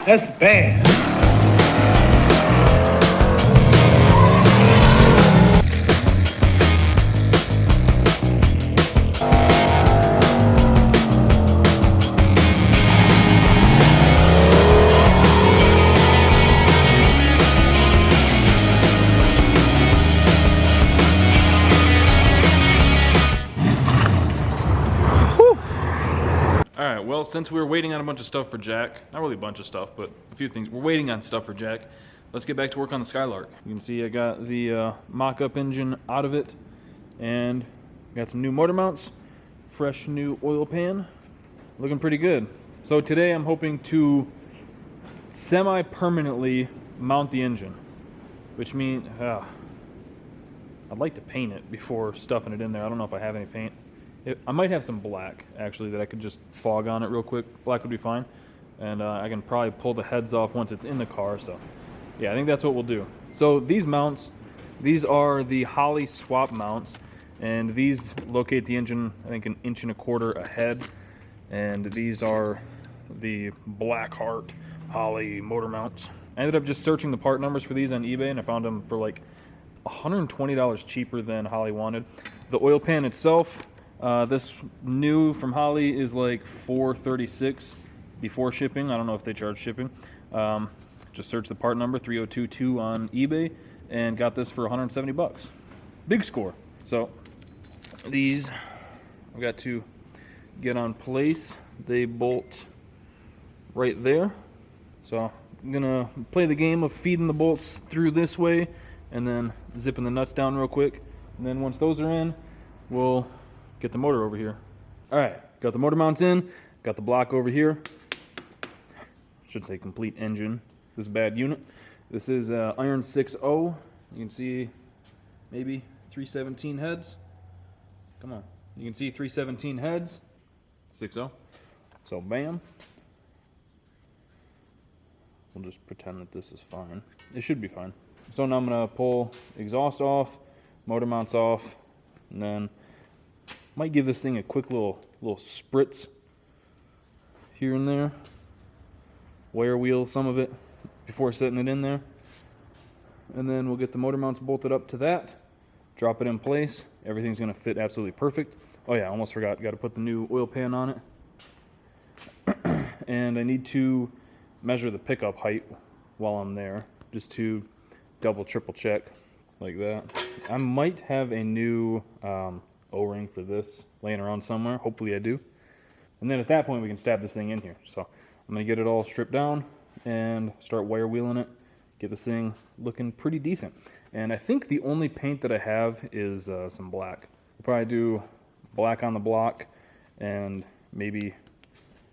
That's bad. Alright, well, since we were waiting on a bunch of stuff for Jack, not really a bunch of stuff, but a few things, we're waiting on stuff for Jack, let's get back to work on the Skylark. You can see I got the mock-up engine out of it, and got some new motor mounts, fresh new oil pan, looking pretty good. So today I'm hoping to semi-permanently mount the engine, which means, I'd like to paint it before stuffing it in there. I don't know if I have any paint. I might have some black, actually, that I could just fog on it real quick. Black would be fine. And I can probably pull the heads off once it's in the car. So, yeah, I think that's what we'll do. So these mounts, these are the Holley swap mounts. And these locate the engine, I think, 1.25 inches ahead. And these are the Blackheart Holley motor mounts. I ended up just searching the part numbers for these on eBay, and I found them for like $120 cheaper than Holley wanted. The oil pan itself, this new from Holley is like $436 before shipping. I don't know if they charge shipping. Just searched the part number 3022 on eBay and got this for 170 bucks. Big score. So these I've got to get on place. They bolt right there. So I'm gonna play the game of feeding the bolts through this way and then zipping the nuts down real quick. And then once those are in, we'll get the motor over here. All right, got the motor mounts in, got the block over here. Should say complete engine. This bad unit. This is iron 6.0. You can see maybe 317 heads. Come on, you can see 317 heads. 6.0. So bam. We'll just pretend that this is fine. It should be fine. So now I'm gonna pull exhaust off, motor mounts off, and then might give this thing a quick little spritz here and there. Wire wheel some of it before setting it in there. And then we'll get the motor mounts bolted up to that, drop it in place. Everything's gonna fit absolutely perfect. Oh yeah, almost forgot, gotta put the new oil pan on it. And I need to measure the pickup height while I'm there, just to double, triple check like that. I might have a new O-ring for this laying around somewhere. Hopefully I do. And then at that point we can stab this thing in here. So I'm gonna get it all stripped down and start wire wheeling it, get this thing looking pretty decent. And I think the only paint that I have is some black. I'll probably do black on the block and maybe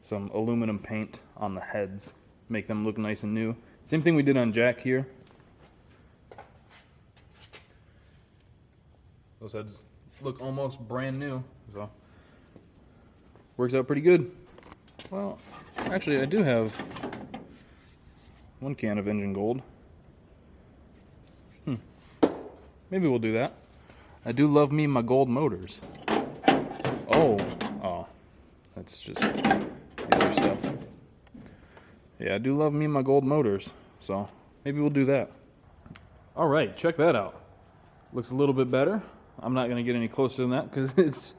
some aluminum paint on the heads, make them look nice and new. Same thing we did on Jack here. Those heads look almost brand new, so works out pretty good. Well, actually I do have one can of engine gold. Maybe we'll do that. I do love me my gold motors. Oh, that's just the other stuff. Yeah, I do love me my gold motors, so maybe we'll do that. All right, check that out. Looks a little bit better. I'm not going to get any closer than that because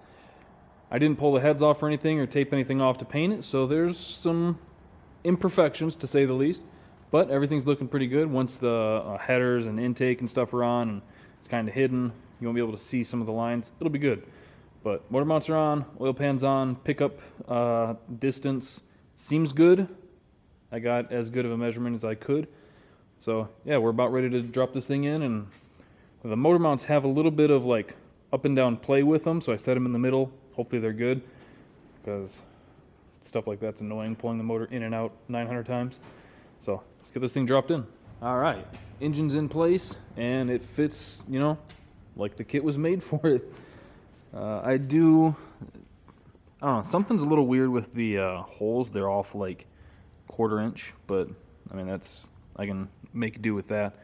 I didn't pull the heads off or anything or tape anything off to paint it, so there's some imperfections to say the least, but everything's looking pretty good. Once the headers and intake and stuff are on and it's kind of hidden, you won't be able to see some of the lines. It'll be good. But motor mounts are on, oil pan's on, pickup distance seems good. I got as good of a measurement as I could. So yeah, we're about ready to drop this thing in, and the motor mounts have a little bit of like up and down play with them, so I set them in the middle. Hopefully they're good, because stuff like that's annoying, pulling the motor in and out 900 times. So let's get this thing dropped in. All right, engine's in place, and it fits, you know, like the kit was made for it. I don't know, something's a little weird with the holes. They're off like 1/4 inch, but I mean, I can make do with that.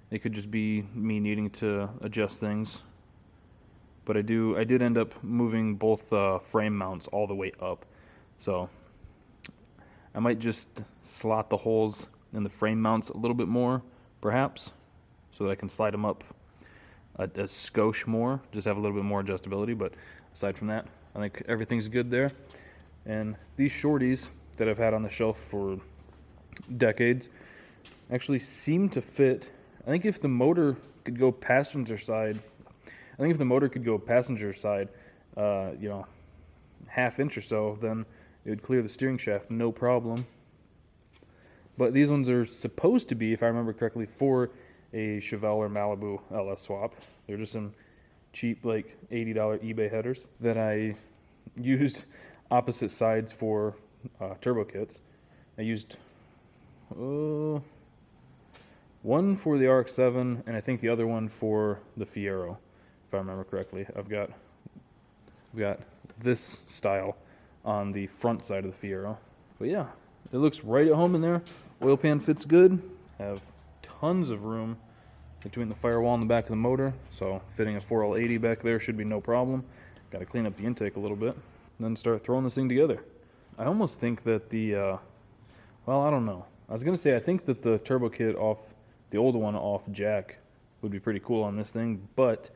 It could just be me needing to adjust things. But I did end up moving both frame mounts all the way up. So I might just slot the holes in the frame mounts a little bit more, perhaps, so that I can slide them up a skosh more, just have a little bit more adjustability. But aside from that, I think everything's good there. And these shorties that I've had on the shelf for decades actually seem to fit. I think if the motor could go passenger side, you know, half inch or so, then it would clear the steering shaft no problem. But these ones are supposed to be, if I remember correctly, for a Chevelle or Malibu LS swap. They're just some cheap, like $80 eBay headers that I used opposite sides for turbo kits. I used one for the RX-7 and I think the other one for the Fiero, if I remember correctly. I've got this style on the front side of the Fiero. But yeah, it looks right at home in there. Oil pan fits good. Have tons of room between the firewall and the back of the motor, so fitting a 4L80 back there should be no problem. Got to clean up the intake a little bit, and then start throwing this thing together. I almost think that the, well, I don't know. I was gonna say I think that the turbo kit off the old one off jack would be pretty cool on this thing, but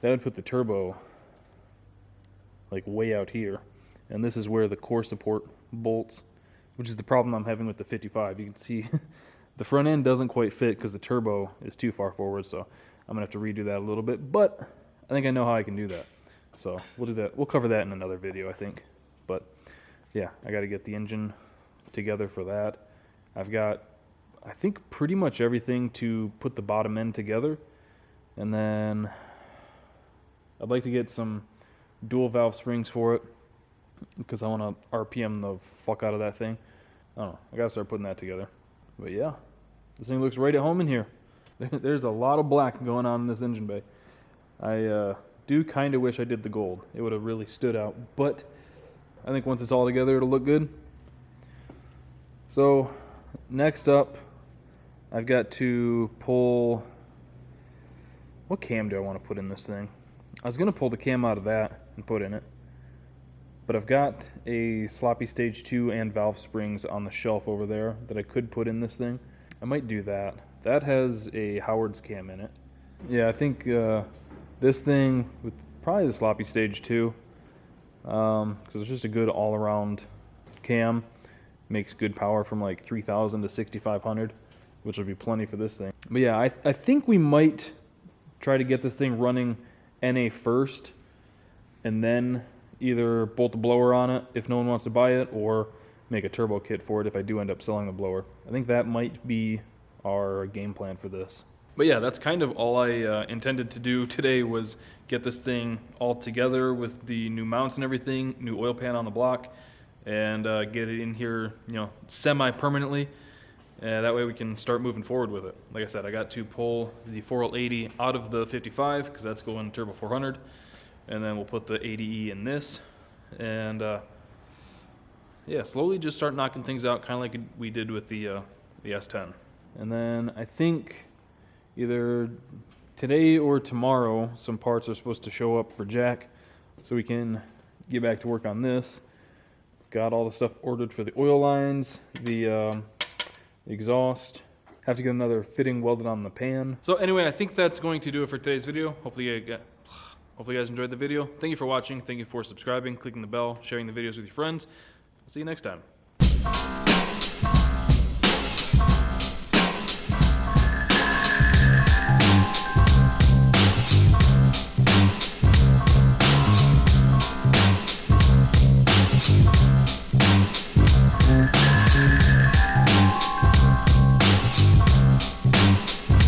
that would put the turbo like way out here, and this is where the core support bolts, which is the problem I'm having with the 55. You can see the front end doesn't quite fit because the turbo is too far forward, so I'm gonna have to redo that a little bit, but I think I know how I can do that. So we'll do that. We'll cover that in another video, I think. But yeah, I got to get the engine together for that. I've got, I think, pretty much everything to put the bottom end together, and then I'd like to get some dual valve springs for it because I want to RPM the fuck out of that thing. I don't know. I got to start putting that together. But yeah, this thing looks right at home in here. There's a lot of black going on in this engine bay. I do kind of wish I did the gold. It would have really stood out, but I think once it's all together, it'll look good. So next up, I've got to pull, what cam do I want to put in this thing? I was going to pull the cam out of that and put in it, but I've got a sloppy stage 2 and valve springs on the shelf over there that I could put in this thing. I might do that. That has a Howard's cam in it. Yeah, I think this thing with probably the sloppy stage 2, because it's just a good all-around cam. Makes good power from like 3,000 to 6,500, which will be plenty for this thing. But yeah, I think we might try to get this thing running NA first, and then either bolt the blower on it if no one wants to buy it, or make a turbo kit for it if I do end up selling the blower. I think that might be our game plan for this. But yeah, that's kind of all I intended to do today, was get this thing all together with the new mounts and everything, new oil pan on the block, and get it in here, you know, semi-permanently. That way we can start moving forward with it. Like I said, I got to pull the 4L80 out of the 55 because that's going turbo 400, and then we'll put the 80E in this, and yeah, slowly just start knocking things out, kind of like we did with the S10. And then I think either today or tomorrow some parts are supposed to show up for Jack, so we can get back to work on this. Got all the stuff ordered for the oil lines, the exhaust. Have to get another fitting welded on the pan. So anyway, I think that's going to do it for today's video. Hopefully you guys enjoyed the video. Thank you for watching. Thank you for subscribing, clicking the bell, sharing the videos with your friends. I'll see you next time.